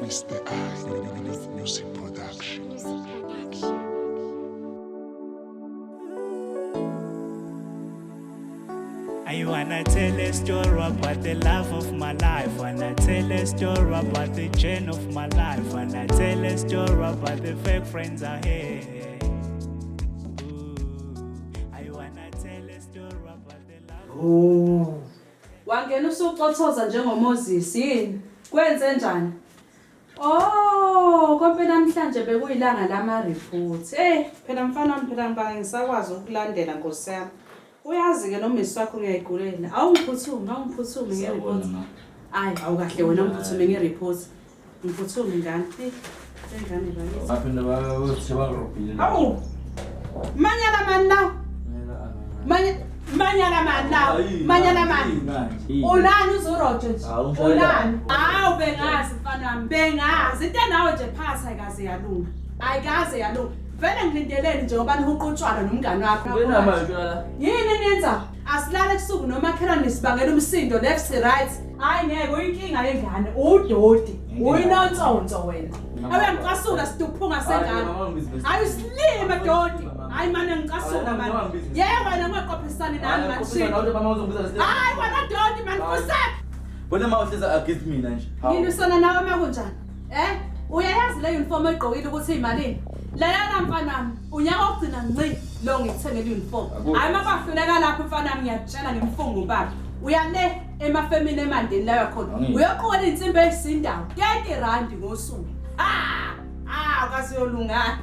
Mr. I Music Production. I wanna tell a story about the love of my life. Wanna tell a story about the journey of my life. Wanna tell a story about the fake friends I had. I wanna tell a story about the love. Oh. Wangena usuxothoza njengoMoses yini? Kwenze njani? Oh, konke namhlanje bekuyilanga lama report. Phela mfana wami phela ngibanga ngisakwazi ukulandela Nkosi yami. Uyazi ke noMesi wakho ngiyayigulela. Awungiphuthume nge-report. Hayi, awukahle wena ungiphuthume nge-report. Ngiphuthume ngani? Engane bayithi. Baphinde bayothi barobhile. Awu. Manyala mani lawo. Manyala mani. Unani uzoRojo nje? Unani? Awu bengazi mfana wami, bengazi. Into nawe nje phasa ayikaze yalunga. Ayikaze yalunga. Vele ngilindeleni nje ngoba nihuqutshwana nomngane wakho. Yini niyenza? Asilale kusuku nomakhelwane nisibangela umsindo left right. Hayi ngeke uyinkinga yengane, udodi. Uyinontsonto wena. Abe ngicasuka siduphunga sengane. Ayisilime dodi. Hayi manje ngicasuka manje. Yebo wena ngiqophisana nani manje. Hayi wena dodi manje kusaphi? Bona mawuhleza against mina nje. Ngilisona nawe makunjani? Uyayazi le uniform egqokile ukuthi imalini? Leyana mfana wami, unyaka ogcina ngci lo ngikuthengele uniform. Hayi mabahluleka lapho mfana wami ngiyatshela ngemfungo baba. Uyale emafemini emandeni la yakhona. Uyoqola insimbi ezisindawo. 30 rand ngosuku. Akasiyolunga.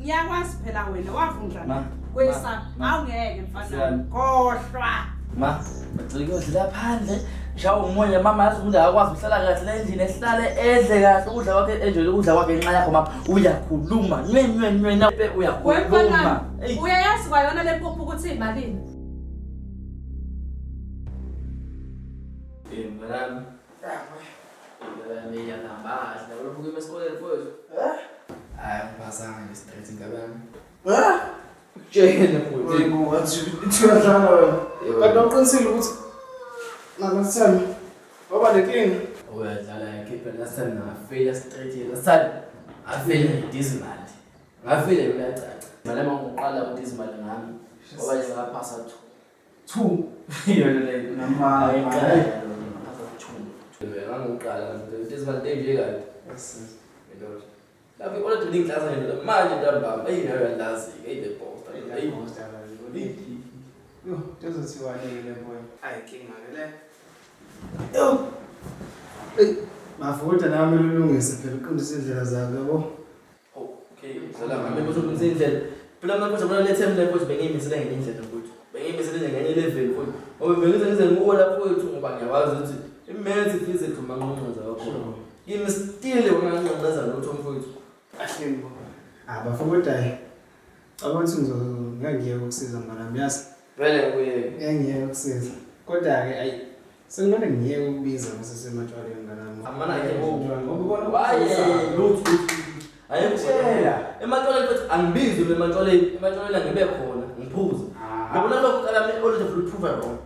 Ngiyakwazi phela wena wavundla. Kwesa awungeke mfana wami. Khohlwa. Ma, ngicela ukudla phandle. Shawo umoya mama yazi ukuthi akwazi ukuhlala kahle endlini ehlale edle kahle ukudla kwakhe enjoy ukudla kwakhe nxa yakho mama uyakhuluma nywe na uyakhuluma. Uyayazi kwayona le mpuphu ukuthi imalini? Mntanami. Mina ngihamba kahle ubuke esikoleni mfowethu. Hayi ngipasanga nge-straight ngabami. Tshela mfowethu. Wathi ithiyadlala wena. Kanti uqinisile ukuthi nakuthami baba lenkinga. Uyadlala yakhe last time ngafela straight yena sali afela ngidizimali. Ngafela uyacaca. Manje mangiqala ukuthi izimali ngami ngoba nje ngaphasa 2. Yona le Nama ngiqala nje izimali enje kahle. Yes. Yebo. Lapho ikona drinking class ngene manje ntambama ayinayazi the boss. Yo, dozothi walele boy. Ayinkinga le. Mafuta nami lulungise phela uqondisa indlela zakhe yabo. Okay, salama. Mina uzoqondisa indlela. Phela manje kuzoba le time level bengiyimisele ngendlela mfowethu. Bengiyimisele ngenye level mfowethu. Ngoba bengizenze ngola mfowethu ngoba ngiyawazi ukuthi imenze physics manqonqoza kakhulu. Yimi still wanqonqoza lutho mfowethu. Ahlimo. Bafuta hayi. Abantu ngiyeke ukusiza mara miyazi. Vele kuye. Ngiyeke ukusiza. Kodwa ke ayi sengibona ngiyeke ukubiza ngasesematshwaleni ngalami. Amana ke ngoba waye lutho. Ayekutshela ematoleni futhi angibizwe ematoleni ngibe khona ngiphuza ngibona lokho qala already full proof wrong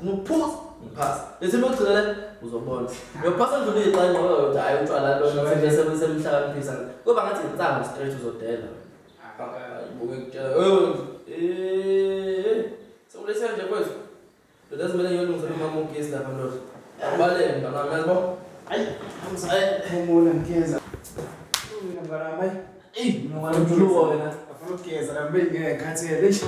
ngiphuza ngiphasa bese ngigcina le uzobona uyophasa ndlu leqanga ngoba uthi hayi utshwala lona semhlakaniphisa kuba ngathi insanga straight uzodela buke kutshela sewulese nje kwethu lazima le yolungisa umama ugesi lapha ndoda abalele mntana yazibo Ayi ngumona ngiyeza mina ngaramay mina ngalokuwa wena afuna ukugeza lambe ngekhathele nje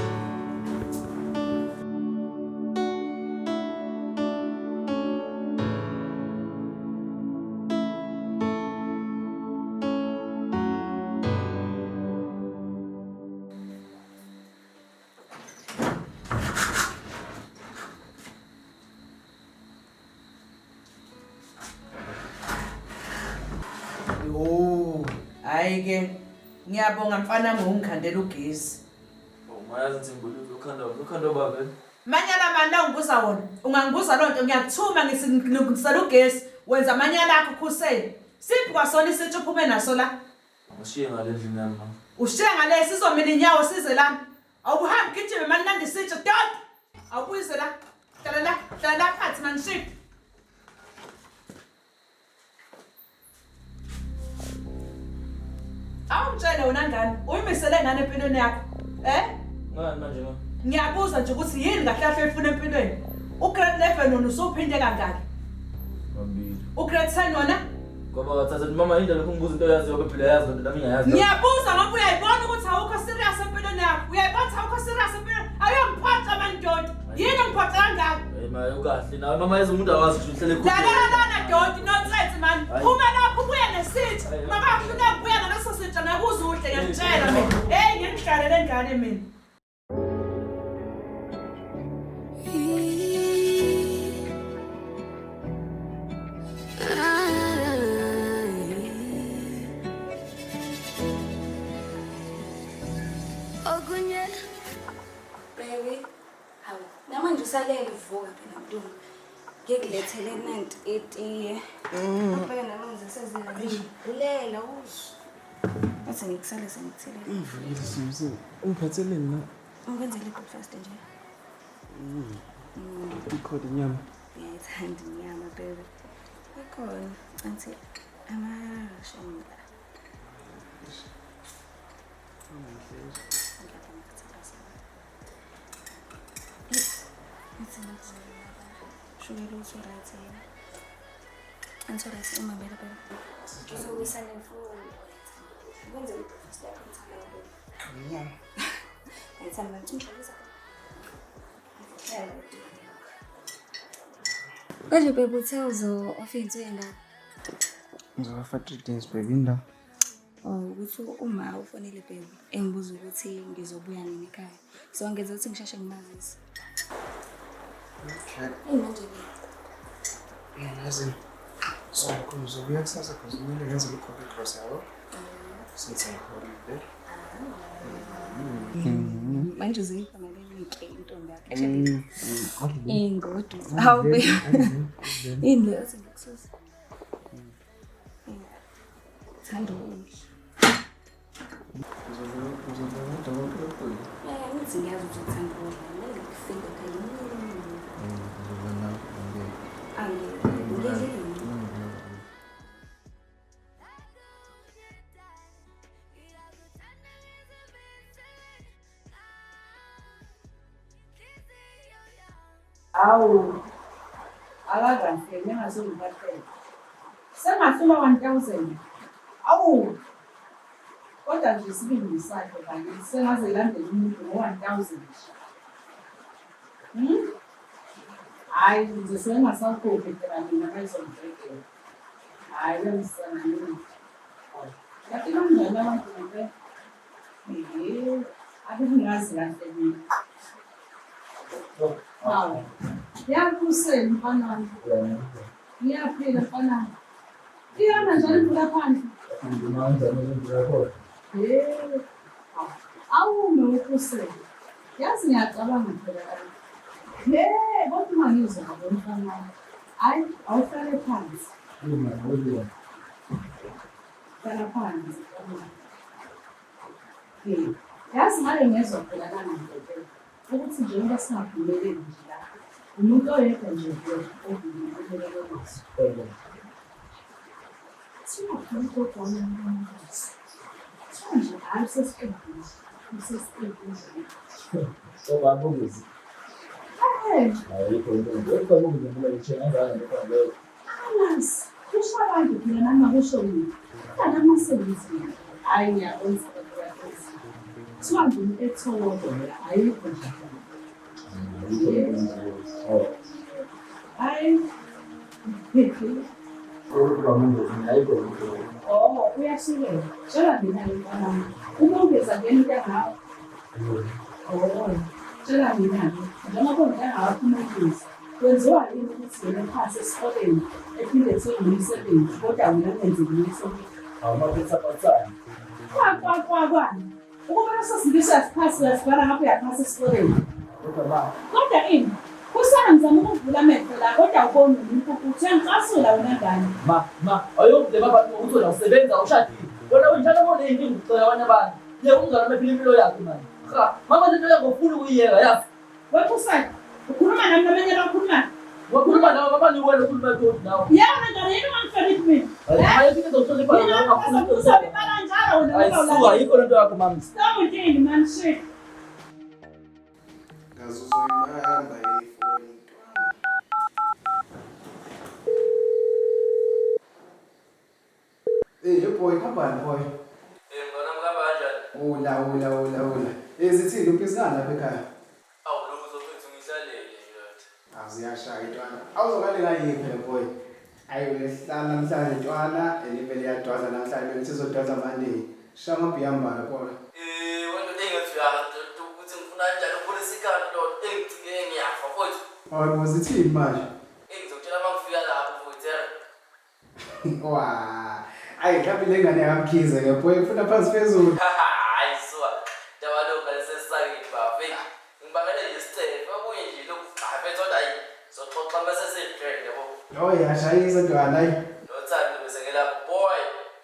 Hayi ke ngiyabonga mfana ngokungikhandela ugesi. Mayazi ukuthi ngibuluza ukhanda baba. Manyala mani la ungibuza wona. Ungangibuza lonto ngiyakuthuma ngisela ugesi wenza amanyala akho ukhusele. Siphi kwasona isithi uphume naso la? Ngishiye ngale ndlela mama. Ushiya ngale sizomela inyawo size lana. Awuhambi gijime manje nandisithi dot. ngishilo. Awumtshele wena ngane, uyimisele ngane empilweni yakho. Ngani manje ma? Ngiyabuza nje ukuthi yini kahle kahle efuna empilweni. Ugrade 11 wona usuphinde kangaki? Ngambili. Ugrade 10 wona? Ngoba wathatha mama indlela ukungibuza into yaziyo phela yazi nami ngiyayazi. Ngiyabuza ngoba uyayibona ukuthi awukho serious empilweni yakho. Uyayibona ukuthi awukho serious empilweni. Ayongiphatha mandoda. Yini ongiphatha kangaka? Ma ukahle nawe mama yazi umuntu awazi ukuthi uhlele khona. Lana doti nonsense man. Phuma lapho ubuye nesithi. Mama ngifuna ukubuya naleso sithi nakuze uhle ngiyakutshela mina. Hey ngiyihlalele ngane mina. Baby, hawu, namanje usalele uvuka phela Mdungu. Ngikulethele nanti etiye. Abheka namanzi asezilangeni. Ulela uzwe. Bese ngikusale sengithele. Ivukile simse. Ungiphatheleni na? Unkwenzele breakfast nje. Ikhona inyama. Ngiyayithanda inyama baby. Ikhona anti amashonga. Shukela uthi-right yena. Anthi-right uma vele baby. Ngizowisana imfuyo. Ukwenzele i-breakfast yakho ngithanda baby. Inyama. Ngithanda ngitshisa. Kahle baby uthe uzo-office uyenda. Ngizofa 3 days baby indawo. Oh, ukuthi uma ufonele baby engibuza ukuthi ngizobuya nini ekhaya. So ngeze ukuthi ngisheshe ngimazise. Okay. Manje ke. Yazi. So kuzobuya kusasa because kumele ngenze lokho cross yabo. Since holiday. Manje uzoyifa ngaleli intombi yakho. Ingodo. Hawu baby. Indle asengikususa. Thanda ukudla. Ngithi ngiyazi ukuthi uthanda ukudla. Kumele ngikufike phela. Awu. Akakahle ngingasungiphathele. Sengasuma 1000. Awu. Kodwa nje sibindi sakhe kanje sengaze ilandele umuntu ngo-1000. Hayi nje sengasakhuphi phela mina bayizongibhekela. Hayi bemsana mina. Yathi kanjani abantu ngempela? Akungazi kahle mina. Hawu. Yakuseni mfanami. Ngiyaphila mfanami. Iyona njalo imvula phandle. Awume ukusela. Yazi ngiyacabanga phela. Kodwa uma ngizwa ngomfana. Hayi, awuhlale phansi. Hlala phansi. Yazi ngale ngezwa phela kangampela. Ukuthi nje ngoba singaphumeleli nje la. Umuntu oyedwa nje ovumile ukwenza. Singaphuma kodwa umuntu. Manje ayisesiqedile. Isesiqedile. Babuzi. Ayikho into yokubuza ngoba ngitshela ngani ngifana Alas, kusho abantu phela nami kusho mina. Kana amasebenzi. Hayi ngiyabona ukuthi kuthiwa nje ethokozo ayikho nje. Hayi. Oh, uyashiyela. Tshela mina mfana. Uma ungeza ngene into ngawo. Oh. Tshela mina. Njengoba konke ngaphuma ukuthi kwenziwa yini ukuthi wena phase esikoleni ephinde sengumsebenzi kodwa wena ngenze imiso. awumaphetha patsani. Kwani. Ukubona sesingisa siphasilasibara ngapha yaphasa esikoleni. Kodwa ini kusangizama ukuvula amehlo la kodwa ubona umuntu ukuthi ngicasula wena ngani. Ma, ayokudle baba ukuthi wena usebenza ushadile. Wena unjalo mole yini ngicela abanye abantu. Le ungana mephila impilo yakho manje. Cha, mama lento yakho ufuna ukuyiyeka yazi. Wekusasa ukhuluma nami nabanye bakhuluma. Wakhuluma nawe kabani wena ukhuluma nto nawe. Yena ngane yini ungangifanele mina? Ayifike zohlonipha Mina nawe ngifuna kakhulu. ukuzobhala njalo wena. Ayisuka yikho lento yakho mami. Stop it man shit. Ngazuzoyibamba ifoni. Hey boy, kabani boy? Ngona mkaba kanjani? Ula. Zithini uphizana lapha ekhaya? Awuluzo mfethu ngisalele nje. Awuziyashaya intwana. Awuzokale ngayiphi le boy? Ayi wesihlala namhlanje intwana, elivele yadwaza namhlanje bese sizodwaza Monday. Shaya amabhiyambala bona. Wena engifika ukuthi ngifuna kanjani upolice ikhanda lo engicike ngiyafa mfowethu. Hayi uzithini manje? Engizokutshela mangifika lapho mfowethu. Wa. Ayi mhlawumbe lengane yakamkhize ke boy ufuna phansi phezulu. Ayisuka. Daba lo ngalesesakini babe. Ngibangele nje isicelo. Babuye nje lokhu mfethu hayi. Soxoxa mase setrend yabo. Oh yashayisa ntwana ayi. Nothando bese ngelapho boy.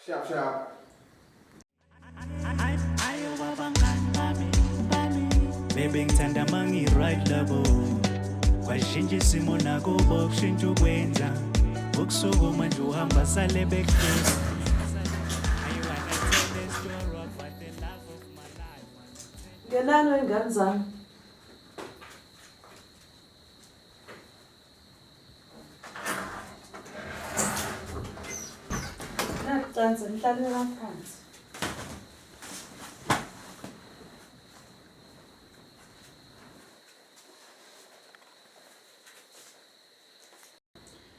Sharp. Ayo babangani bami Baby ngithanda mangi right labo Kwashintsha isimo nakubo kushintsha ukwenza Ukusukuma nje uhamba sale bekheza I wanna tell the story about the love of my life Ngenani wengane zami? Nakucansa ngihlalela phansi.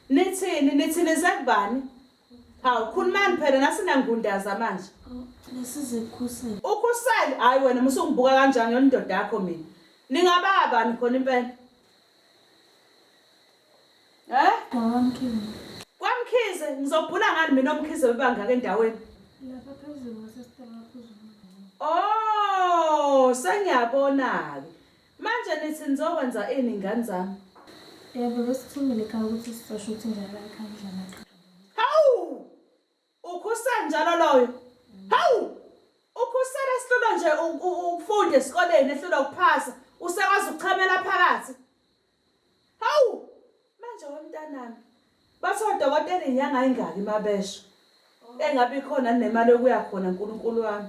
Nithini zakubani? Hawu khulumani phela nasinangundaza manje. Lesize kukhusela. Ukhusele hayi wena musungibuka kanjani yondoda yakho mina. Ningababani khona impela? Kwamkhize ngizobhula ngani mina omkhize bebangaka endaweni. Lapha phezulu wasesitela phezulu. Oh, sengiyabona ke. Manje nithi nizokwenza ini ngane zami? Yebo besithumile ekhaya ukuthi sizosho ukuthi njalo ekhaya ndlala. Hawu! Ukhusele njalo loyo. Hawu! Ukhusele esihlulo nje ukufunda esikoleni ehlula ukuphasa, usakwazi ukuchamela phakathi. Hawu! Manje womntanami. Bathi odokotela inyanga ingaki mabesho. Engabe khona nemali yokuya khona uNkulunkulu wami.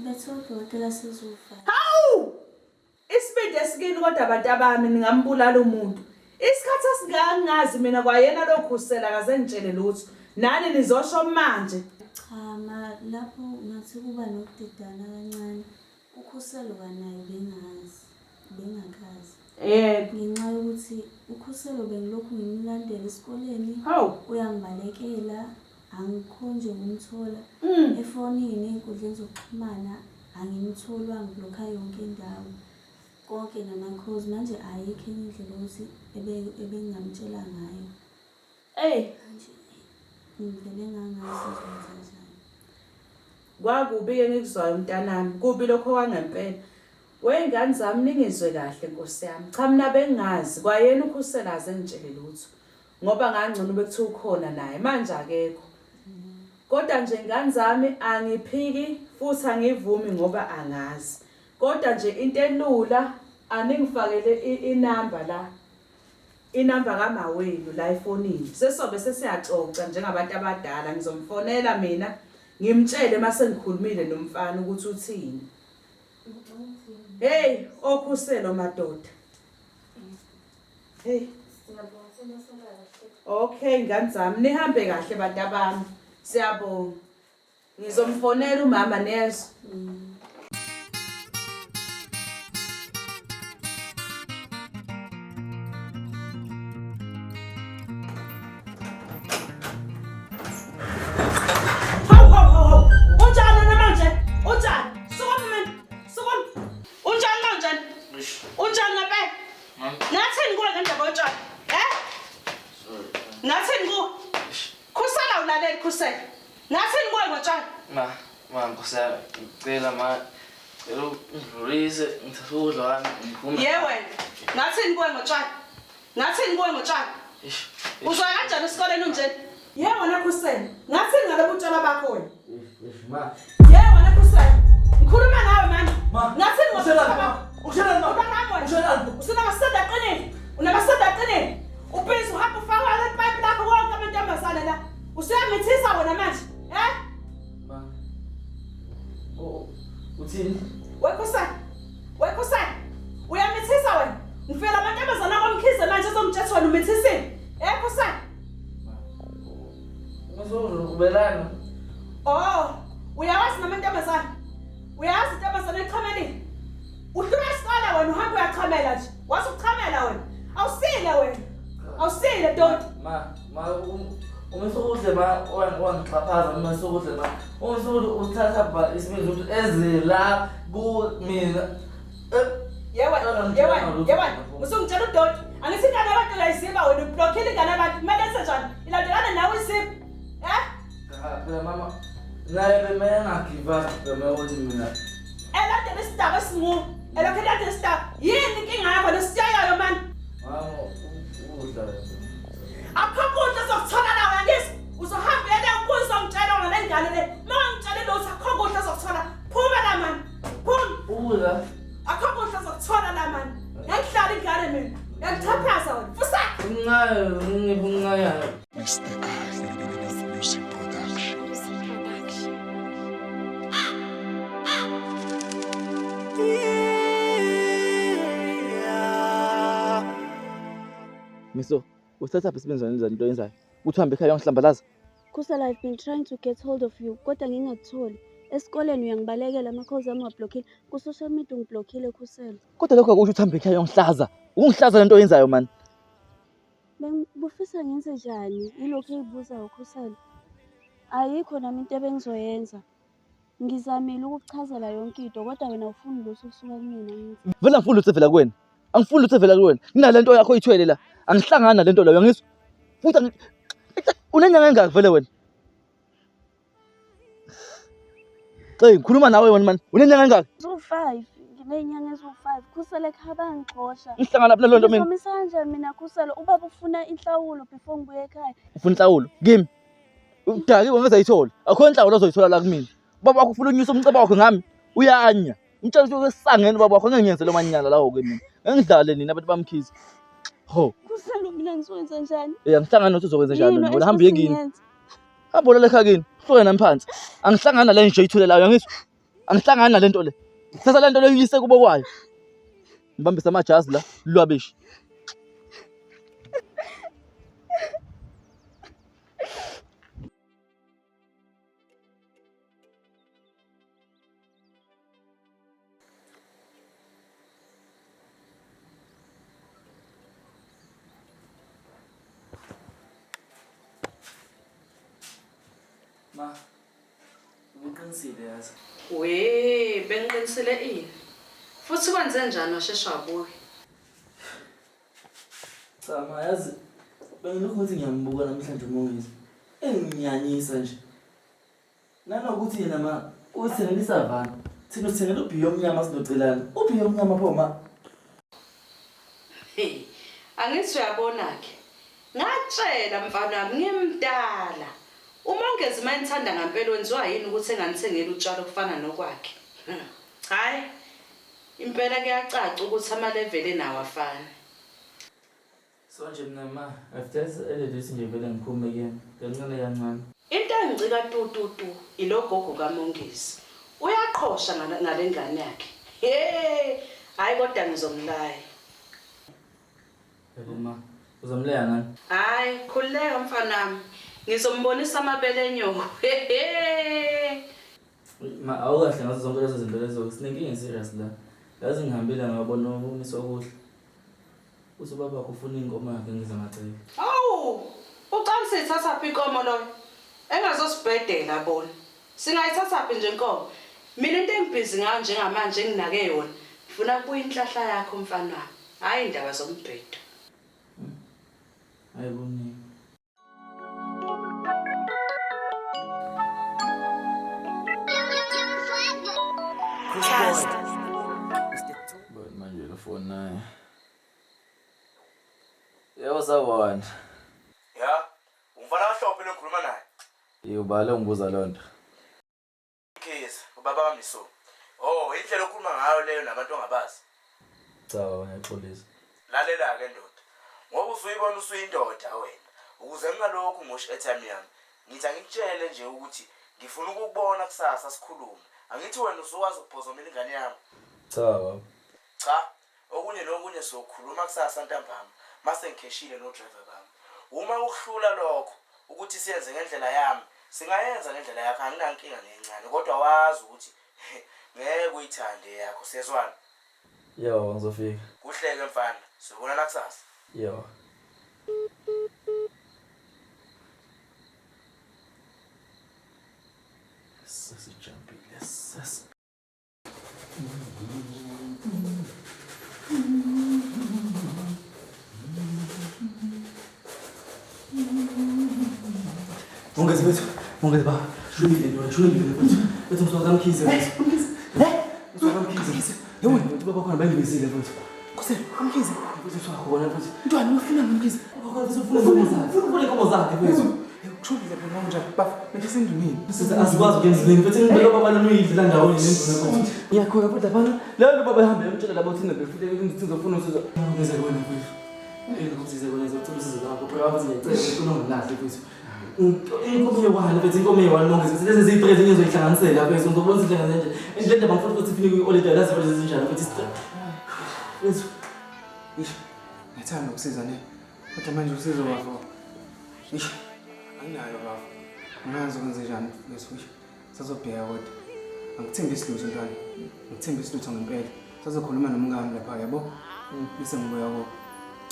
Bethe odokotela sizofa. Hawu! Isibindi esikini kodwa abantu abami ningambulala umuntu. Isikhathi esingangazi mina kwayena lokhusela akaze ngitshele lutho. Nani nizosho manje? Cha lapho ngathi kuba nokudidana kancane. Ukhuselo kanayo bengakazi. Ngenxa yokuthi ukhuselo bengilokhu ngimlandela esikoleni. Hawu! Uyangibalekela angikhonje ngumthola. Efonini inkundleni zokuxhumana angimtholwa ngilokha yonke indawo. Konke namakhozi manje ayikho indlela ukuthi ebengamtshela ngayo. Manje ngivele ngangazi njani. Kwakubi-ke ngikuzwayo umntanami, kubi lokho kwangempela. Wey'ngane zami ningizwe kahle Nkosi yami. Cha mina bengazi kwayena ukhusela aze ngitshele lutho. Ngoba ngangcono bekuthiwa ukhona naye manje akekho. Kodwa nje ngane zami angiphiki futhi angivumi ngoba angazi. Kodwa nje into elula aningifakele inamba la. Inamba kamawenu la efonini. Sesobe sesiyaxoxa njengabantu abadala ngizomfonela mina ngimtshele mase ngikhulumile nomfana ukuthi uthini. Hey, okhuselo madoda. Hey. Okay, ngane zami nihambe kahle bantu abami. Siyabonga. Ngizomfonela umama nezo. Ngicela ngidlulise ngithula wami ngiphuma. Wena. Ngathini kuwe ngotshani? Ngathini kuwe ngotshani? Uzwa kanjani esikoleni unje? Wena Khusela. Ngathini ngalobu utshela bakho wena? Ma. Wena Khusela. Ngikhuluma nawe manje. Ngathini ngotshela bakho? Ushela Usina basada qinile. Unabasada qinile. sona umithisi. Khosana. Ngizokubelana. Oh, uyawazi namantombazana. Uyazi intombazana eqhamelile. Udlula isikole wena uhamba uyaqhamela nje. Wathi ukuqhamela wena. Awusile wena. Awusile doti. Umisukuhle wangixhaphaza umisukuhle umisukuhle uthatha isibindi ukuthi ezela kumina. Yewena. Usungitshela udoti. Angithi ingane abantu uyayiziba wena ublockile ingane abantu. Kumele enze njani? Ilandelana nawe isipho. Phela mama naye bemele ngagive up bemele ukuthi mina. Elandela isidaba esingu. Elokhu elandela isidaba. Yini inkinga yakho lesityayayo mani? Mama udla. Akukho uzokuthola la wena ngisi. Uzohamba yena ukuze ngitshela ngale ngane le. Mangitshela lo sakho ukudla uzokuthola. Phuma la mani. Phuma. Udla. Akukho ukudla uzokuthola la mani. Ngihlala ingane mina. Ngiyachaphaza wena. Fusa. Ngingaya. It's the eye of music production. Miso, uthatha phi isibenzwane lezani into yenzayo? Uthi uhambe ekhaya uyangihlambalaza? Kusala, I've been trying to get hold of you, kodwa ngingakutholi. Esikoleni uyangibalekela ama-calls ami wablockile, ku-social media ungiblockile Kusela. Kodwa lokho akusho ukuthi uhambe ekhaya uyangihlaza. Ukungihlaza lento oyenzayo man. Bufisa ngenze njani? Yilokhu eyibuzayo Kusela. Ayikho nami into ebengizoyenza. Ngizamile ukukuchazela yonke into, kodwa wena ufuni lutho kusuka kumina. Vele angifuni lutho evela kuwena. Angifuni lutho evela kuwena. Kunalento yakho oyithwele la. Angihlangana nalento la uyangizwa? Futhi unenyanga engaki vele wena? Ngikhuluma nawe wena man. Unenyanga engaki? Zu-5, nginey'nyanga eziwu-5. Kusela ekhaya ngixosha. Ngihlangana lapha nalento mina. Ngizomisa kanjani mina Kusela? Ubaba ufuna inhlawulo before ngibuye ekhaya. Ufuna inhlawulo? Kimi. Udaki wengezayithola. Akho inhlawulo ozoyithola la kumina. Ubaba wakho ufuna unyusa umceba wakho ngami. Uyanya. Umtshela ukuthi esangene ubaba wakho ngeke ngiyenzele amanyala lawo ke mina. Ngidlale nina abantu bamkhizi. Ho. Kusela mina ngizokwenza njani? Angihlangana nokuthi uzokwenza njani Yini wena hamba uye kini. engiyenza? Hamba la ekhaya kini. Hloke nami phansi. Angihlangana nale nje oyithule la uyangizwa? Angihlangana nalento le. Sasa lento le uyise kubo kwayo. Ngibambisa amajazi la lwabishi. Ma, uqinisile yazi. Bengiqinisile ini. Futhi kwenze njani washesha wabuya? Cha ma yazi bengilokhu ukuthi ngiyambuka namhlanje uMongezi. Enginyanyisa nje. Nanokuthi yena ma uthengela isavana. Thina uthengela ubhiyo omnyama sinocelana. Ubhiyo omnyama pho ma. Angithi uyabona ke. Ngatshela mfana wami ngimdala. UMongezi mayithanda ngempela wenziwa yini ukuthi enganithengeli utshalo kufana nokwakhe? Hayi. Impela kuyacaca ukuthi ama-level enawo afana. So nje mina ma after eledithi nje vele ngiphume kuyena. Kancane kancane. Into engicika tututu ilogogo kaMongezi. Uyaqhosha ngale ngane yakhe. Hayi kodwa ngizomlaya. Ma uzomleya ngani? Hayi khuleka mfana wami. Ngizombonisa amabele enyoko. Ma awukahle ngazo zonke lezo zinto lezo. Sinenkinga serious la. Yazi ngihambile ngabona umisa okuhle. Usubaba ufuna inkomo yakhe ngizamacela. Awu, ucala sithatha phi inkomo loyo? Engazosibhedela bona. Singayithatha phi nje inkomo? Mina into engibhizi ngayo njengamanje enginake yona. Ngifuna kubuya inhlahla yakho mfana wami. Hayi indaba zombhedo. Ayiboni. But manje lo phone naye. Yebo sawona. Ya, umfana kaHlophe lokhuluma naye. Yobala ungibuza lonto. Khisa, ubaba wami so. Oh, indlela okhuluma ngayo leyo nabantu ongabazi. Cha, ngiyaxolisa. Lalela ke ndoda. Ngoba usuyibona usuyindoda wena. Ukuze ngalokho ngosho airtime yami. Ngithi angikutshele nje ukuthi ngifuna ukukubona kusasa sikhuluma. Angithi wena usukwazi ukuphozomela ingane yami. Cha baba. Cha, okunye nokunye sokhuluma kusasa ntambama. mase ngikheshile no-driver bami. Uma ukuhlula lokho ukuthi siyenze ngendlela yami, singayenza ngendlela yakho, anginankinga nencane, kodwa wazi ukuthi ngeke uyithande yakho, siyezwana? Yo, ngizofika. Kuhleke mfana, sibonana kusasa. Yo. Sesijumpile, sesi. Mongezi bethu, mongezi ba, shulile bethu. Bethu mswakamkhize bethu. Mswakamkhize. Yebo, bethu baba khona bayingibizile bethu. Kusele, kamkhize. Bethu mswakubona bethu. Ntwana ufuna ngamkhize. Baba khona ufuna ngamkhize. Ufuna inkomo zakhe bethu. Kushulile bona kanjani? Bafo, manje sengimini. Siza asikwazi ukwenza izinto. Bethu ngibeka baba nomyidla ndawonye nenduna bethu. Ngiyakhoya futhi lapha. Leyo baba ehamba emtshela labo thina befike ngizofuna usizo. Ngeze bona bethu. Ngikusize bona ngizocela usizo lapho. Phela bathi ngicela ukuthi unongilahle bethu. Inkomo yewani bethu, inkomo yewani mongezi. Lezi ziyi-3 ezinye ngizoyihlanganisela bethu. Ngizobona izihlanganise nje. Indlela bangifuna ukuthi sifike kwi-holiday lazi ukuthi zinjani bethu. Bethu. Ngithanda ukusiza ne. Kodwa manje usizo bafo. Ish. Anginayo bafo. Angazi ukwenze njani bethu. Sazobheka kodwa. Angithembisi lutho ntwana. Ngithembisi lutho ngempela. Sazokhuluma nomngane lapha yabo. Bese ngibuya ko.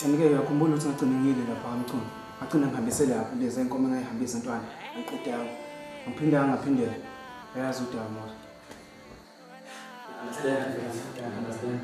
Andike uyakhumbula ukuthi ngagcina ngiyile lapha kamchunu. Ngagcina ngihambise lapha lezi enkomo engayihambisa ntwana. Ngiqede yawo. Ngiphinde ngaphindela. Yazi udaba manje. Understand.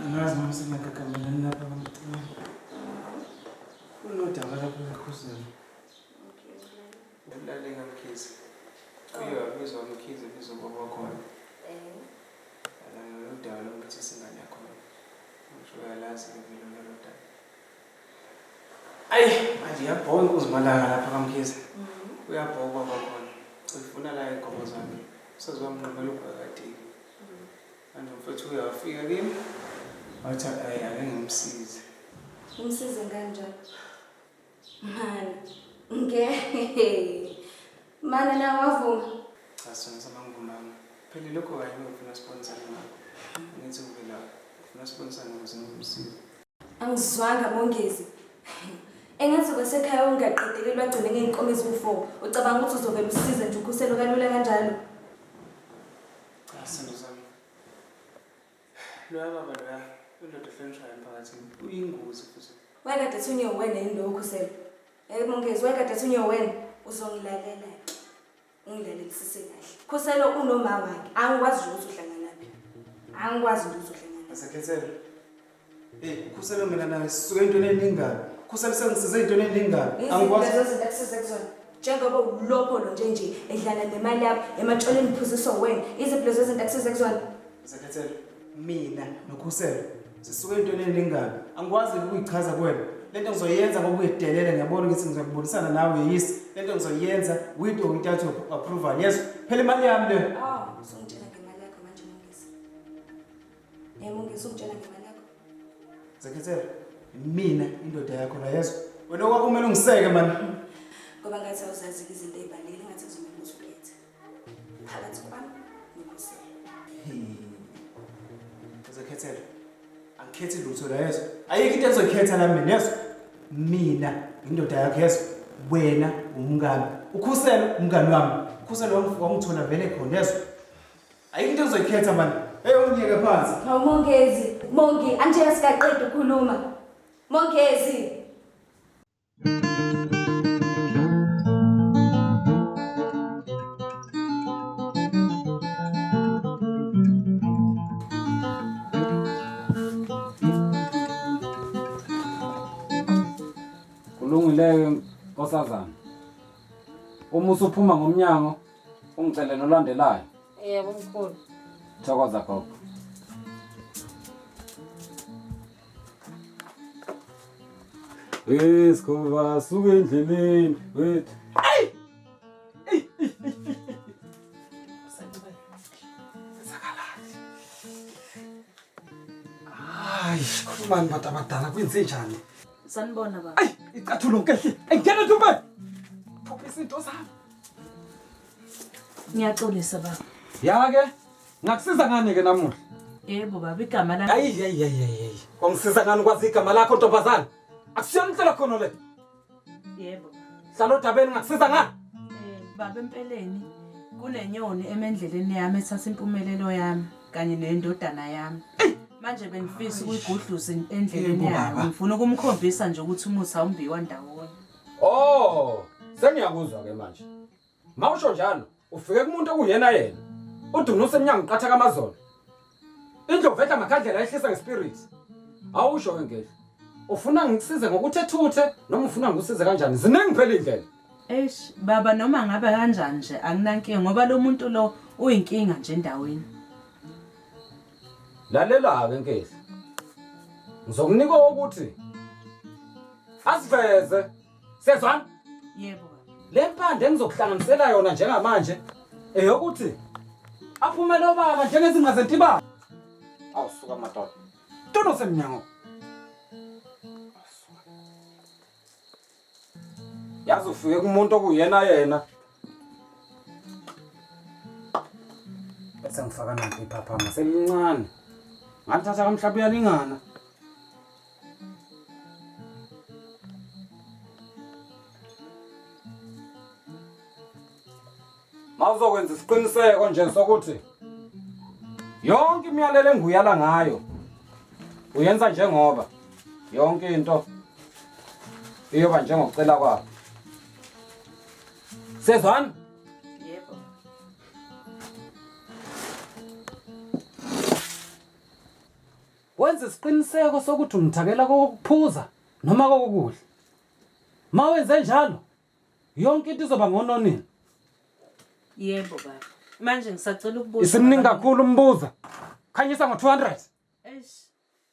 Angazi noma sengiyakakamela lapha kamntwana. Unodaba lapho ekhosini. Ngilale ngamkhize. Uyabizwa umkhize bizwa baba khona. Udaba lokuthi singane yakho. Ngisho uyalazi ngempilo lelo daba. Ayi, manje yabhoka ukuzimalanga lapha kamkhize. Uyabhoka baba khona. Ufuna la inkomo zami. Sezwamnqobela ubhakati. Manje mfethu uyafika kimi. Wathi ake ngimsize. Umsize kanjani? Mana na wavuma. Cha sona samangivumanga. Phela lokho kanye ngifuna sponsor ngakho. Ngithi uvela ufuna sponsor ukuze ngimsize. Angizwanga Mongezi. Engathi kwasekhaya ungaqedelelwa agcine ngeenkomo eziwu4. Ucabanga ukuthi uzovela usize nje ukhuselo kalula kanjalo? Cha sona sami. Lo baba lo ulodo fenshaya emphakathini. Uyingozi futhi. Wayekade thunye wena yini lo ukhuselo? Mongezi wayekade thunye wena uzongilalela. Ungilalelisise kahle. Khuselo unoma wakhe. Angikwazi ukuthi uhlanganaphi. Angikwazi ukuthi uhlanganaphi. Asekhethelo. Khuselo mina nawe sisuke into eningabi. Khuselo sengisize into eningabi. Angikwazi izinto akusize kuzona. Njengoba ulopho lo nje edlala nemali yakho ematshoneni phuziso wena. Izipho lezo zinto akusize kuzona. Asekhethelo. Mina nokhuselo sisuke into eningabi. Angikwazi ukuyichaza kuwena. Lento ngizoyenza ngoba uyedelela ngiyabona ukuthi ngizokubonisana nawe yisi. Lento ngizoyenza with or without your approval. Yes. Phela imali yami le. Usungitshela ngemali yakho manje Mongezi. Mongezi usungitshela ngemali yakho. Zakhethela. Mina indoda yakho la yezo. Wena okwakho kumele ungiseke man. Ngoba ngathi awuzazi izinto ezibalekile ngathi uzomela ukukhetha. Phakathi kwami nokhuselo. Zakhethela. Angikhethi lutho la yezo. Ayikho into engizoyikhetha la mina yezo. mina indoda yakho yezo wena umngane ukhuselo umngane wami ukhuselo wangithola vele khona yezo ayikho into engizoyikhetha manje ungiyeke phansi Hawu Mongezi, Mongi, anje sikaqeda ukukhuluma. Mongezi. Kulungile nkosazana. Uma usuphuma ngomnyango ungicele nolandelayo. Yebo mkhulu. Thokoza gogo. Sikhuba suke endleleni wethu. hayi khulumani bantu abadala kwenze njani Sanibona baba. ayi icathulo nkehle engena ntombi phupha izinto zami Ngiyaxolisa baba. Ya-ke ngakusiza ngani ke namuhla? Yebo baba, igama lami. Ayi. Kwangisiza ngani kwazi igama lakho ntombazana? Akusiyona into khona le. Yebo. Hlala odabeni ngakusiza ngani? Baba empeleni kunenyoni emendleleni yami ethatha impumelelo yami kanye nendodana yami. Manje bengifisa ukuyigudluza endleleni yami. Ngifuna ukumkhombisa nje ukuthi umuthi awumbiwa ndawonye. Oh, sengiyakuzwa ke manje. Mawusho njalo, ufike kumuntu okuyena yena. Udunuse eminyango uqatha kaMazolo. Indlovu etha makhandlela ehlisa ngespirit. Awusho ke ngeke. Ufuna ngikusize ngokuthi ethuthe noma ufuna ngikusize kanjani? Ziningi phela indlela. Baba noma ngabe kanjani nje anginankinga ngoba lo muntu lo uyinkinga nje endaweni. Lalela ke nkehla. Ngizokunika ukuthi asiveze. Sezwana? Yebo baba. Le mpande engizokuhlanganisela yona njengamanje eyokuthi aphumele obaba njengezinqa zentibaba. Awusuka madoda. Tono semnyango. Yazi ufike kumuntu okuyena yena. Bese ngifaka nanti iphaphama selincane. Ngalithatha kamhlaba uyalingana. Mawuzokwenza isiqiniseko nje sokuthi yonke imiyalelo enguyala ngayo uyenza njengoba yonke into iyoba njengokucela kwakho. Sezwana? Yebo. Wenza isiqiniseko sokuthi umthakela kokuphuza noma kokudla. Mawenze njalo yonke into izoba ngononini. Yebo baba. Manje ngisacela ukubuza. Isimningi kakhulu umbuza. Khanyisa ngo200.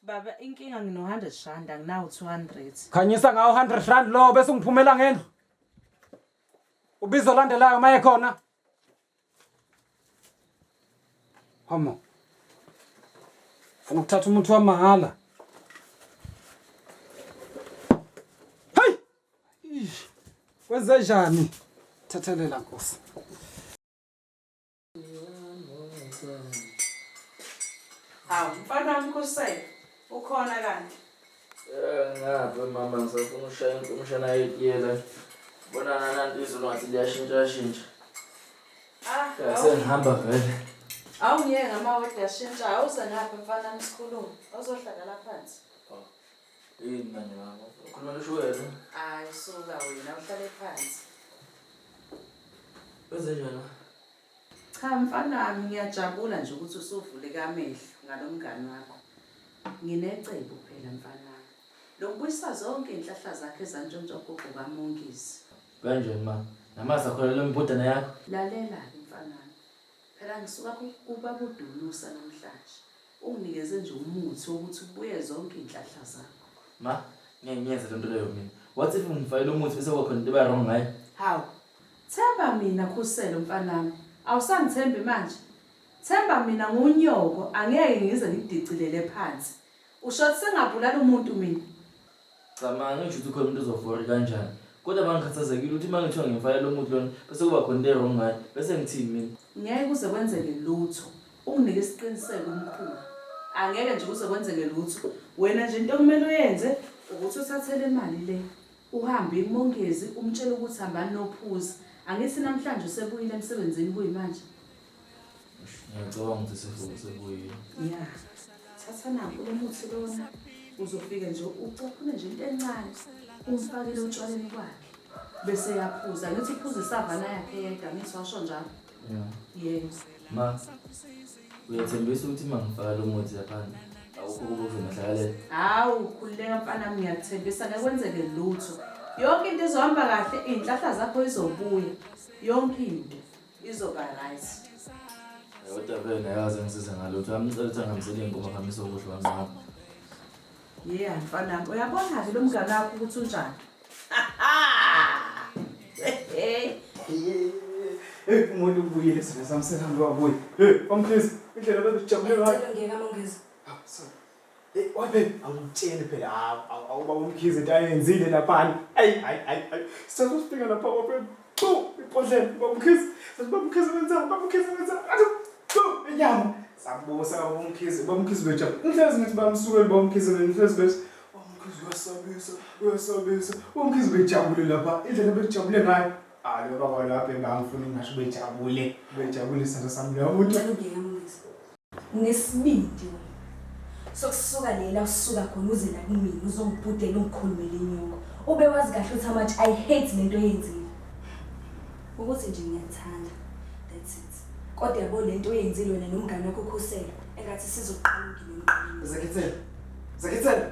Baba inkinga ngino 100 rand anginawo 200. Khanyisa ngawo 100 rand lo bese ngiphumela ngendlu. Ubizo landelayo maye khona. Hama. Funa ukuthatha umuntu wamahala. Hey! Kwenze njani? Thathelela Nkosi. Hawu mfana wami Khosela ukhona kanti? Ngapha mama ngisafuna ushaya umshana yetiyela. Bonana nanti izulu ngathi liyashintsha. Sengihamba vele. Awungiyeke ngamawodi ashintsha awuze ngapha mfana wami sikhulume. Awuzohlala la phansi. Yini manje mama? Ukhuluma ngisho wena? Hayi suka wena uhlale phansi. Wenze njani? Cha mfana wami ngiyajabula nje ukuthi usuvule kamehlo ngalomngane wakho. Nginecebo phela mfana wami. Lokubuyisa zonke inhlahla zakhe ezantshontsho gogo kaMongisi. Kanjani ma? Namasa khona lembodana yakho? Lalela ke mfana wami. Phela ngisuka kuba budulusa namhlanje. Unginikeze nje umuthi wokuthi ubuye zonke inhlahla zakho. Ma, ngiyenza lento leyo mina. What if ngifayile umuthi bese kwakhona into eba wrong ngayo? Hawu. Themba mina Khuselo mfana wami. Awusangithembi manje. Themba mina ngunyoko angeke ngize ngidicilele phansi. Ushothi sengabulala umuntu mina. Cha manje ngisho ukuthi khona umuntu uzofora kanjani. Kodwa mangikhathazekile ukuthi mangithiwa ngimfayile lo muntu lona bese kuba khona into wrong ngayo. Bese ngithini mina? Ngeke kuze kwenzeke lutho. Unginike isiqiniseko umkhulu. Angeke nje kuze kwenzeke lutho. Wena nje into okumele uyenze ukuthi uthathele imali le uhambe kumongezi umtshela ukuthi hambani nophuza angithi namhlanje usebuyile emsebenzini kuyimanje ngiyacabanga ukuthi sebuyile ya thatha naku lo muthi lona uzofika nje ucaphune nje into encane umfakele utshwaleni kwakhe bese yaphuza ngithi uphuza isavana yakhe yedwa ngiswasho njalo yebo ma uyathembisa ukuthi mangifaka lo muthi yaphandle awukho ukuzomahlakalela hawu khululeka mfana ngiyakuthembisa ngakwenzeke lutho yonke into izohamba kahle inhlahla zakho izobuya yonke into izoba right kodwa phela yazi ngisiza ngalutho amcela ukuthi angamseli inkomo khamisa ukudla wami yeah mfana uyabona ke lo mngane wakho ukuthi unjani umuntu ubuyile sina samsehambe wabuye omkhizi indlela bezijabule ngayo ngeke mongezi wabe awutshele phela awuba umkhizi into ayenzile lapha ayi sizofika lapha wabe ipodlela bomkhizi bomkhizi wenza inyama sabusa bomkhizi beja inhlezi ngithi bamsukeli bomkhizi inhlezi bese uyasabisa bomkhizi bejabule lapha indlela bejabule ngayo alo baba lapha engangifuna ngisho bejabule isandla sami yabona ngeke mongezi nesibindi sokusuka lela usuka khona uze la kimi uzongibhudela ungikhulumele inyongo ube wazi kahle ukuthi how much I hate lento yenzile ukuthi nje ngiyathanda that's it kodwa yabo lento oyenzile wena nomngane wakho ukhusela engathi sizoqala ngimqinile Zakithela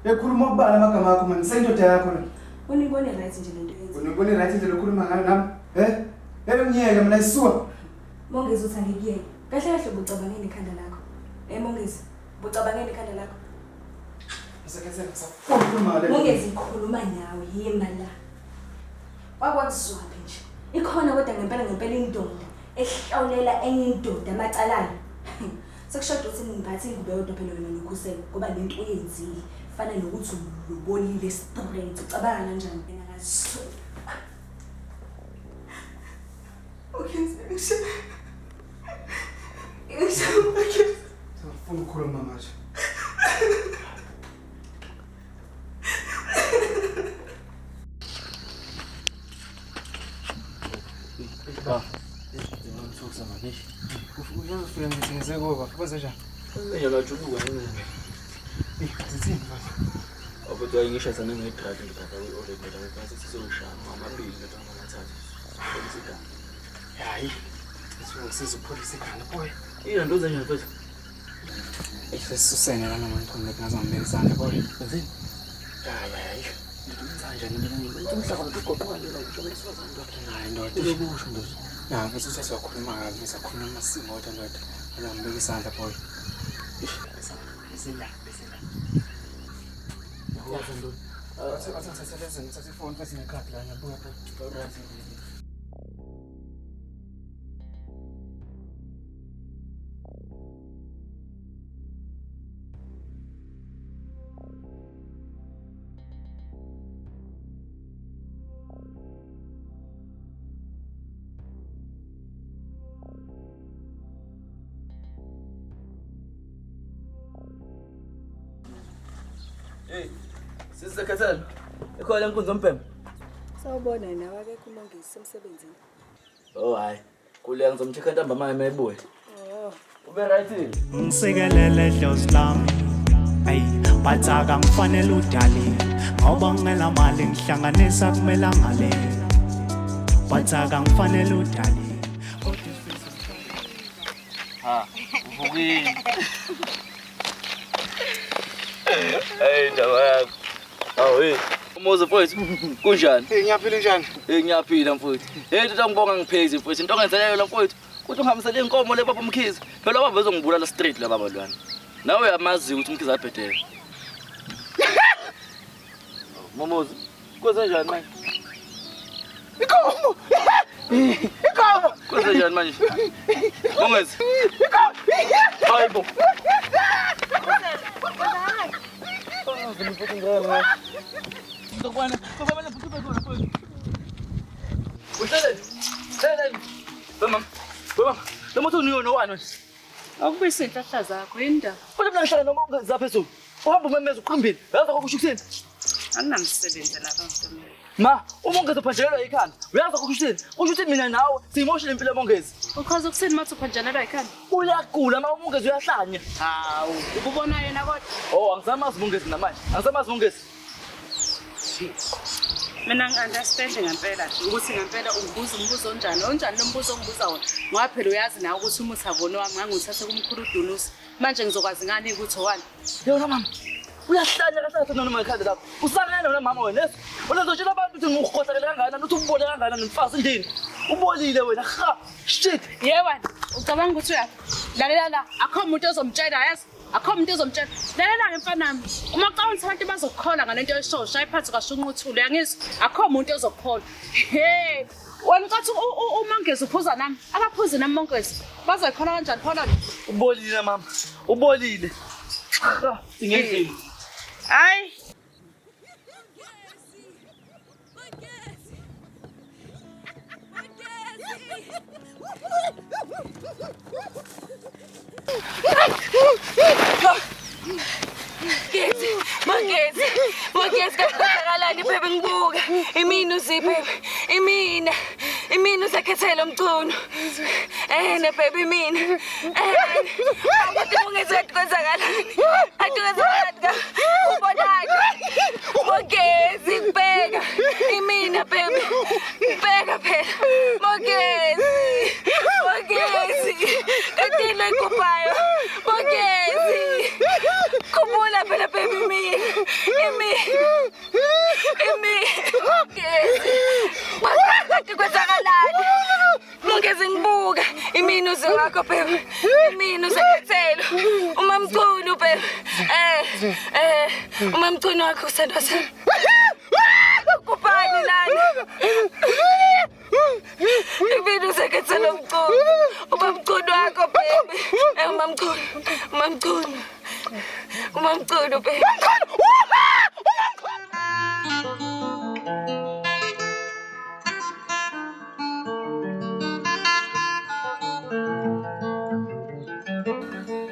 ekhuluma ukubala amagama akho manje sendoda yakho na unibone right nje lento yenzile unibone right nje lokhuluma ngayo nami yebo ngiyeke mina isuka Mongezi uthi angikuyeke kahle kahle ubucabangeni ikhanda lakho Mongezi ubucabangeni ikhanda lakho Zakithela sakhuluma le Mongezi ikhuluma nawe yima la wakwakuzwaphi nje ikhona kodwa ngempela indoda ehlawulela enye indoda amacalayo sekushoda ukuthi ngiphathi ingube yodwa phela wena nokhusela ngoba lento oyenzile fana nokuthi ubolile straight ucabanga kanjani engakazi Funa ukukhuluma manje Uyafika ngithengize kuba kwenze njani? Ngiyajuluka yini? Zithini mfana? Kodwa ngisho sana ngidrada ngithatha i-order ngithatha kasi sizoshaya amabili ngithatha ngamathathu. Sokusida. Hayi. Ngisiza upolice ekhanda boy. Into zenjani mfethu? Sesusene lana manje khona ngazambeka isandla boy. Wenzeni? Hayi. Ngizanje ngithi umhlaba ugoqwa lela ngisho lesifazana ndoda. Hayi ndoda. Ulokusho ndoda. Na bese siyakhuluma kabi ngisakhuluma simoto ndoda. Ngizambeka isandla boy. Bisela. Yazi ndoda. Ngithatha ifoni bese ngikhaphi la ngiyabuya boy. Hey, Zakithela. Ikhona inkunzi ompembe. Sawubona nawe akekho umongezi semsebenzini. Oh hayi. Kule ngizomcheka ntambama emebuye. Ube right yini? Ngisekelele dlozi lami ay bathaka ngifanele udali ngoba ngela mali ngihlanganisa kumela ngale bathaka ngifanele udali Uvukile. Hey ndawakho. Awu umuzi mfowethu kunjani? Ngiyaphila njani? Ngiyaphila mfowethu. Ndoda ngibonga ngiphezi mfowethu. Into ongenzeleyo la mfowethu. Kuthi ungihambisele inkomo le baba Mkhize. Phela baba bezongibulala straight la baba lwana. Nawe uyamazi ukuthi Mkhize abhedela. Momozi. Kwenze njani manje? Inkomo. Kwenze njani manje? Mongezi. Hayibo. Akubise inhlahla zakho yini ndaba? Kodwa mina ngihlala noma ungezapha phezulu. Uhamba umemeza uqhimbile. Uyazi okusho ukuthini? Anginamsebenzi lapha Mtomela. Ma, uMongezi uphanjelelwa ikhanda. Uyazi okusho ukuthini? Kusho ukuthi mina nawe siyimoshile impilo yaMongezi. Ukhaza ukuthini mathi uphanjelelwa ikhanda? Uyagula ma uMongezi uyahlanya. Hawu, ukubona yena kodwa. Oh, angisamazi uMongezi namanje. Angisamazi uMongezi. Mina ngi-understand ngempela nje ukuthi ngempela ungibuza umbuzo onjani. Onjani lo mbuzo ongibuza wona? Ngoba phela uyazi nawe ukuthi umuthi avone wami nganguthathe kumkhulu uDunusi. Manje ngizokwazi ngani ukuthi owani? Yona mama. Uyahlanya kahle noma ikhanda lakho. Usangena wena mama wena. Unazotshela abantu ukuthi ngikhohlakele kangakanani ukuthi ubole kangakanani nomfazi ndini. Ubolile wena. Ha. Shit. Yewena, ucabanga ukuthi uyazi? Lalela la, akho umuntu ozomtshela yazi? Akho umuntu ozomtshela. Lalela mfanami. Uma ucabanga abantu bazokukhola ngale nto eshosha ayiphathi kashunquthule yangizwa. Akho umuntu ozokukhola. Hey, wena ucathi uMongezi uphuza nami. Akaphuzi nami Mongezi. Bazoyikhona kanjani khona? Ubolile mama. Ubolile. Ha, ingenzini. Hayi. Mongezi kakalani bebe ngibuka. Imini uziphe. Imini usekhethela umculo. Ne baby imini. Ukuthi Mongezi kwenzakalani? Kwenzakalani? Ubonani? Mongezi bheka. Imini baby. Bheka phela. Mongezi. Kadile kupayo. Mongezi. Khumbula phela baby imini. Mongezi kwenzakalani? Mongezi ngibuka. Imini uze wakho baby. Imini usekhethelo. Umamculu baby. Umamculu wakho usanda sana. Kupani nani? Imini usekhethelo umculu. Umamculu wakho baby. Umamculu baby.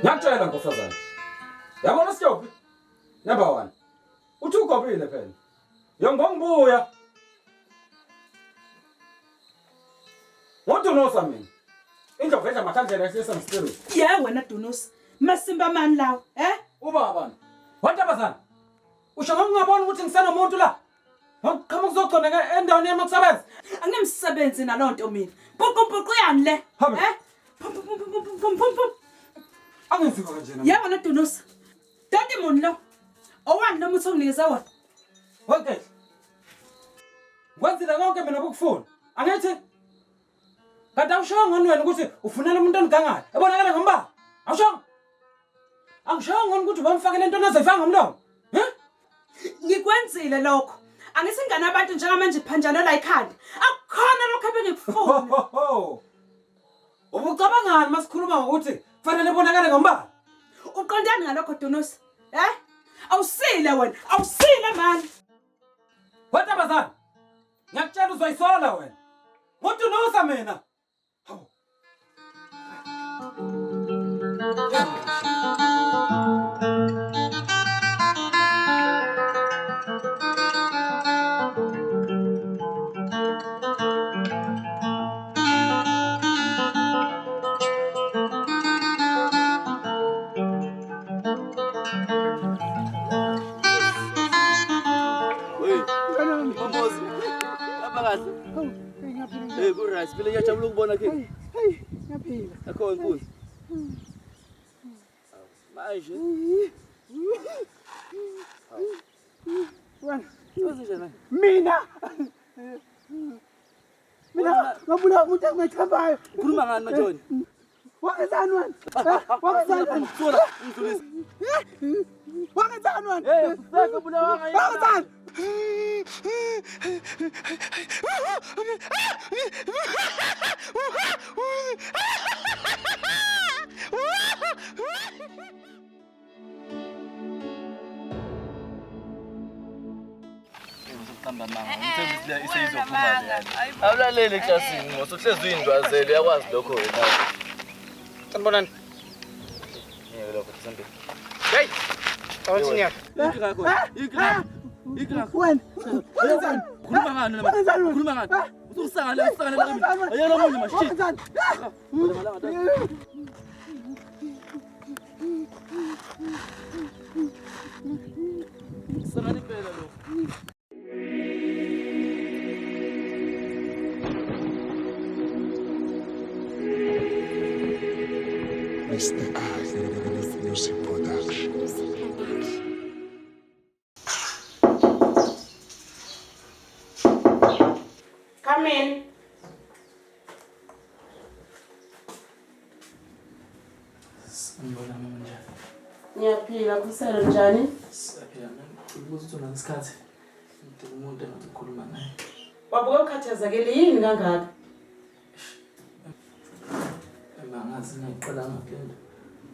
Ngiyakutshela nkosazana. Yabona Sitophi? Number 1. Uthi ugobile phela. Yongongibuya. Ngodunosa mina. Indlovu edla amakhandlela ehlisa ngespirit. Wena Dunusi. Masimba mani lawo, Ubaba. Wantabazana. Usho ngingabona ukuthi ngisenomuntu la. Ngikhamu kuzochoneka endaweni yamakusebenza. Anginamsebenzi nalonto mina. Buqumbuqu yani le. Pum. Angenziko kanjena. Wena Dunusi. Tati muni lo. Owani lo muthi onginikeza wona? Okay. Kwenzile konke mina ukufuna. Angithi kanti awusho ngani wena ukuthi ufunela umuntu onigangayo? Ebonakala ngombala. Awusho? Angisho ngani ukuthi bamfakele into onozifanga ngomlomo? Ngikwenzile lokho. Angithi ngane abantu njengamanje phanjana la ikhanda. Akukhona lokho ebengikufuna. Ubucabangani masikhuluma ngokuthi kufanele ebonakale ngombala? Uqondani ngalokho Dunusi? Awusile wena. Awusile mani. Wantabazana. Ngiyakutshela uzoyisola wena. Ngodunusa mina. Hawu. Hey, good rice. Vile yajabula ukubona kini. Ngiyaphila. Akho inkunzi. Manje. Wena, uzijana. Mina ngabula umuntu engithambayo. Ukhuluma ngani manje? Wangenzani wena? Wangenzani? Ngidlulisa. Wangenzani wena? Hey, ngabula wangenzani? Awulalele eklasini ngosohlezi uyindwazelo uyakwazi lokho wena. Sanibonani. Ngeke lokho Thembi. Hey. Awuthini yakho? Mr. I Music Production. Come in. Ngibona mama njani? Ngiyaphila kusela njani? Siyaphila mama. Ubuze ukuthi unesikhathi. Ngidinga umuntu engizokhuluma naye. Wabuka ukhathazekile yini kangaka? Ngazi ngiqala ngaphinda.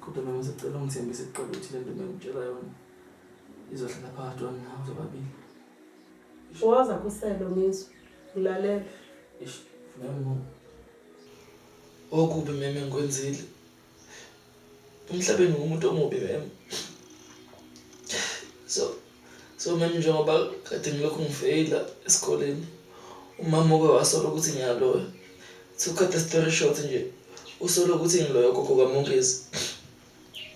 Kodwa mama sicela ungithembise iqolo ukuthi lento engikutshela yona izohlala phakathi kwami nawe zobabili. Waza kusela ngizwe. Ulalela. Mama. Okubi mama ngikwenzile. Emhlabeni ngumuntu omubi mama. So mama njengoba kade ngilokhu ngifeyila esikoleni. Umama oke wasola ukuthi ngiyaloya. To cut the story short nje. Usola ukuthi ngiloya gogo kaMongezi.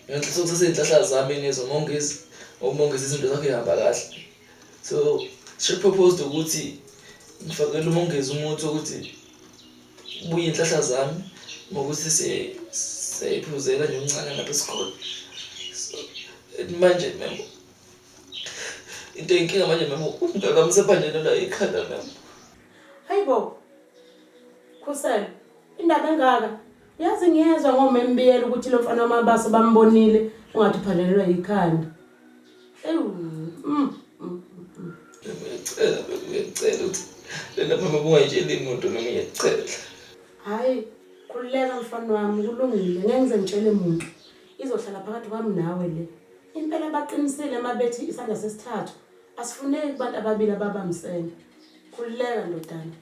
Ngenhla sokuthi izinhlahla zami nezomongezi, umongezi izinto zakhe ihamba kahle. So she proposed ukuthi ngifakele umongezi umuthi ukuthi ubuye inhlahla zami ngokuthi siyayiphuzela nje uncane lapha esikole. So manje mama into inkinga manje mama umntwana umsephandlela la ikhanda mama. Hayibo. Kusela. Indaba engaka? Yazi ngiyezwa ngomembiyela ukuthi lo mfana wamabasa bambonile ungathi uphalelelwa yikhanda. Ngiyacela ukuthi lena mama bungayitsheli imoto noma ngiyacela. Hayi, khululeka mfana wami kulungile. Ngeke ngize ngitshele umuntu. Izohlala phakathi kwami nawe le. Impela baqinisile mabethi isandla sesithathu. Asifuneki kubantu ababili ababambisene. Khululeka ndodana.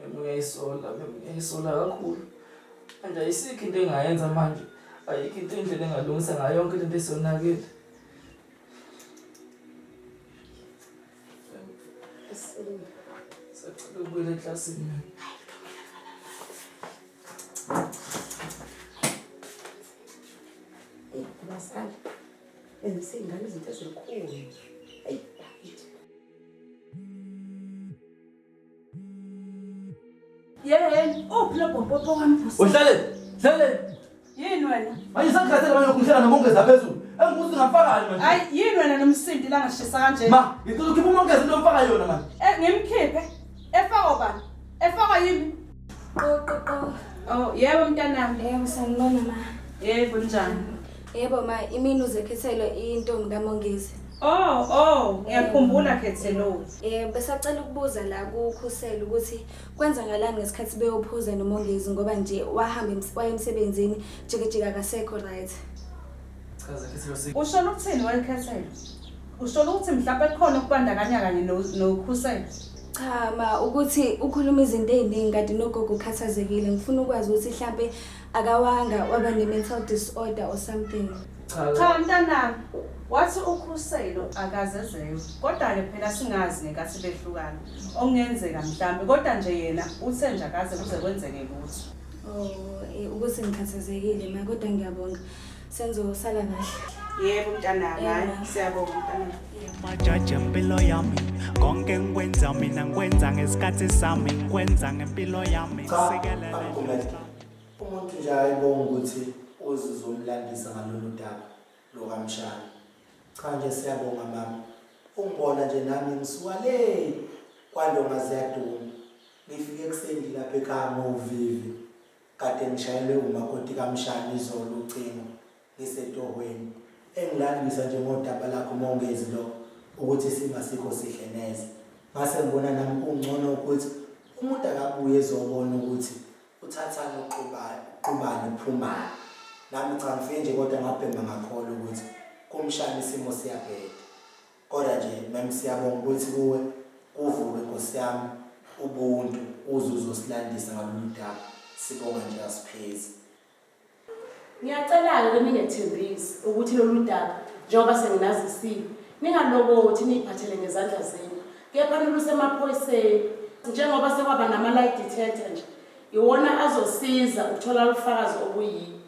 Mama ngiyayisola kakhulu. Manje ayisikho into engayenza manje. Ayikho into indlela engalungisa ngayo yonke lento esonakele. Sacela ukubuyela eklasini mama. Basala. Singane izinto ezikhulu. Hayi. Yeni, lo bhobho wami. Uhlale. Yini wena? Manje sangikhathele manje ukungihlala nomongezi phezulu. Engibuza ngafakani manje? Hayi, yini wena nomsindi la ngishisa kanje? Ma, ngicela ukhiphe umongezi into omfaka yona manje. Ngimkhiphe. Efaka bani? Efaka yini? Qoqoqo. Oh, yebo mntanami. Yebo sanibona ma. Yebo njani? Yebo ma, imini uzekhethelo intombi kaMongezi. Ngiyakhumbula Khethelo. Besacela ukubuza la kukhusela ukuthi kwenza ngalani ngesikhathi beyophuza noMongezi ngoba nje waya emsebenzini jikejika akasekho right. Chaza Khethelo Usho ukuthini wena Khethelo? Usho ukuthi mhlawumbe kukhona ukubandakanya kanye nokhusela. Cha ma, ukuthi ukhuluma izinto eziningi kanti nogogo ukhathazekile. Ngifuna ukwazi ukuthi mhlambe akawanga waba ne-mental disorder or something. Cha mntanami, wathi ukhuselo akazezeyo. Kodwa-ke phela singazi ngenkathi behlukana. Okungenzeka mhlawumbe kodwa nje yena uthe nje akaze kuze kwenzeke lutho. Ukuthi ngikhathazekile ma, kodwa ngiyabonga. Senzosala kahle. Yebo mntanami, hayi siyabonga mntanami. Majaji empilo yami konke ngikwenza mina ngikwenza ngesikhathi sami ngikwenza ngempilo yami ngisekelele umuntu nje ayibonga ukuthi uzizomlandisa ngalolu daba lokamshana. Cha nje siyabonga mama. Ungibona nje nami ngisuka le kwandonga ziyaduma. Ngifike ekseni lapha ekhaya ngovivi. Kade ngishayelwe umakoti kamshana izolo ucingo ngisetohweni. Engilandisa nje ngodaba lakho Mongezi lo ukuthi singasikho sihle neze. Ngase ngibona nami kungcono ukuthi umuntu akabuye ezobona ukuthi uthathana uqubani uphumana. Nami cha ngifike nje kodwa ngabhema ngakholwa ukuthi kumshana isimo siyabheda. Kodwa nje mama siyabonga ukuthi kuwe uvuke Nkosi yami ubuntu uzosilandisa ngalolu daba. Sibonga nje asiphezi. Ngiyacela-ke ningethembisi ukuthi lolu daba njengoba senginazisile ningalobothi niyiphathele ngezandla zenu kepha nilusemaphoyiseni njengoba sekwaba nama-lie detector nje iwona azosiza ukuthola ubufakazi obuyini.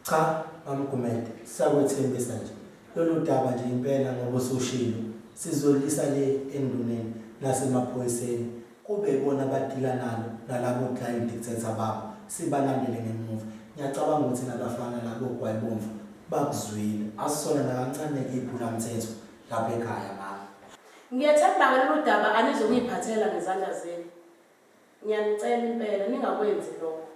Cha, mamGumede, siyakwethembisa nje. Lolu daba nje impela ngoba usushilo. Sizolisa le enduneni nasemaphoyiseni. Kube ibona abadila nalo nalabo client dictator babo. Sibalandele ngemuva. Ngiyacabanga ukuthi nabafana labo gwayibomvu bakuzwile. Asisona nakancane iphula mthetho lapha ekhaya mama. Ngiyathemba lolu daba anizokuyiphathela ngezandla zenu. Ngiyanicela impela ningakwenzi lokho.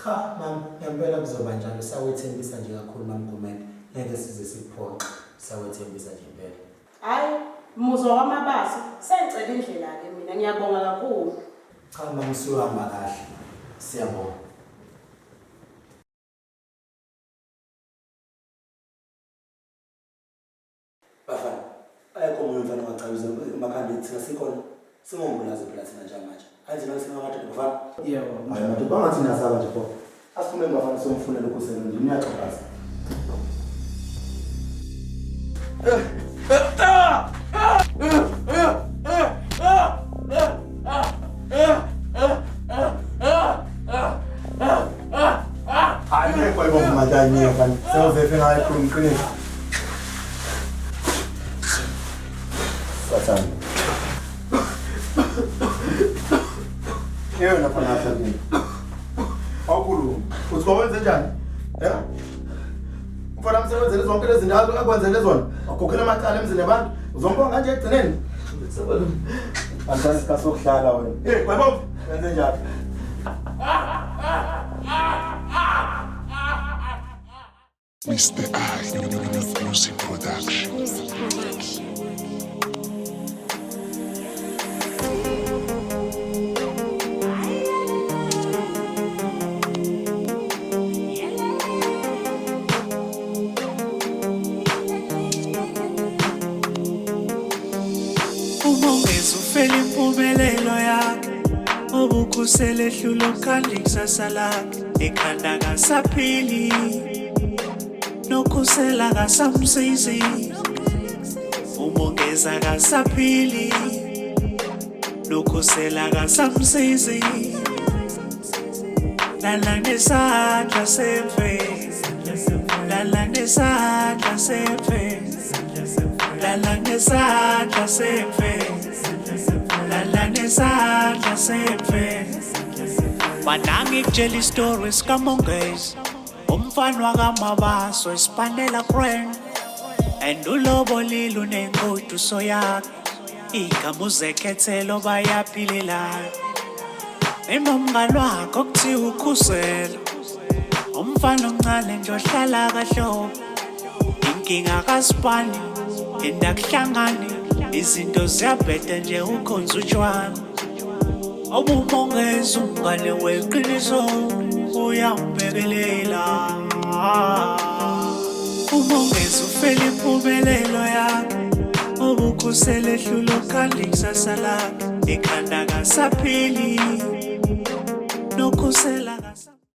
Cha mama, ngempela kuzoba njalo. Sawethembisa nje kakhulu mamGumede. Ngeke size sikuphoxe. Sawethembisa nje impela. Hayi, muzwa wamabaso sengicela indlela ke mina ngiyabonga kakhulu. Cha mama, usuhamba kahle. Siyabonga. Bafana, ayekho umuntu mfana ongachaza emakhanda ethi sikhona. Singombulazi phela thina njengamanje. Ayithi nasi ngamadoda bafana. Yebo. Hayi madoda bangathi nasaba nje pho. Asifune bafana somfunela ukusela nje niyaxhaphaza. Hayi kwa hivyo madani mfana. Sasa vipi na kumkini? Sasa. Yeye unafanya hata nini? Awukulu. Usikwenze njani? Mfana msebenzele zonke lezi zinto akwenzele zona. Akhokhela amacala emzini yabantu. Uzombonga kanje egcineni. Fantastic kasokuhlala wena. Kwayibona? Wenze njani? Mr. I, Music Production. Umongezi ufela impumelelo yakhe obukhusele hlulo kandi kusasa lakhe ekhanda kasaphili nokhusela kasamsizi umongeza kasaphili nokhusela kasamsizi lala nesandla semfe lala nesandla semfe lala nesandla semfe lala nesandla semfe manangi kutshela istories kaMongezi umfana wakamabaso esipanela grand and ulobolile unengodu soyakhe igama uzekhethelo bayaphilelayo enomngane wakho okuthiwa ukhusela umfana omncane nje ohlala kahlobo inkinga kasipani endakuhlangane izinto ziyabheda nje ukhonza utshwana obumongeza umngane weqiniso uyambekelela umongeza ufela impumelelo yakhe obukhusele hlulo kandi kusasa lakhe ekhanda kasaphili nokhusela